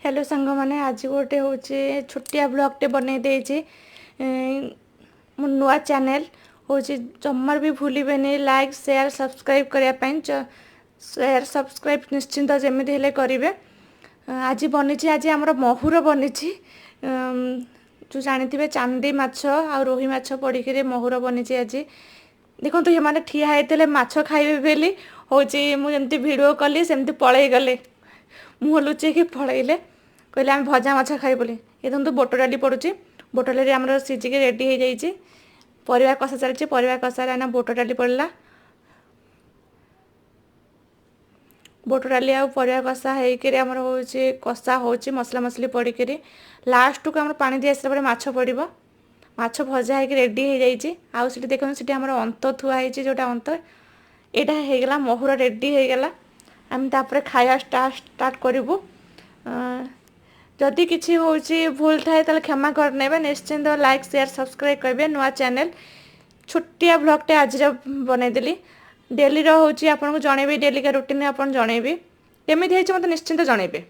Hello सांग मैंने आज गोटे हूँ छोटिया ब्लॉगटे बनई देची मो नुआ चैनल हूँ जमार भी भूलें लाइक शेयर सब्सक्राइब करने शेयर सब्सक्राइब निश्चिंत जमी हेल्ले करेंगे। आज बनी आज आमर महुर बनी जो जानी चांदी माछ आ रोही माछ पड़क महुर बनी आज देखो ये मैंने ठिया होते माछ खाइबे बेली हूँ मुझे भिडियो कली सेमती पलि गले मुँह लुचेक पलैले कहले आम भजा माछ खाई बोली ये देखो बोट डाली पड़ुची बोट डाली आम सीझिक रेडी हो जाइए परिवा कषा चलती परिवा कषार ना बोट डाली पड़ला बोट डाली आ परिवा कषा होकर हूँ कषा हो मसला मसली पड़क लास्ट को आम पानी दी आसला माछ पड़ो माछ भजा हो रेडी हो जाइए आउ सी देखो सी अंत थुआई जोटा अंत यहाँ होगला महुर रेडी होगला आम तापर खाया स्टार्ट करूँ। जदि किसी हूँ भूल थाए तो क्षमा करने निश्चिंत लाइक शेयर सब्सक्राइब करेंगे। नुआ चैनल छोटिया ब्लॉगटे आज बनईदेली डेली हूँ आपको जनइबी डेली का रुटीन आप जनइबी केमी मत निश्चिंत जनइबे।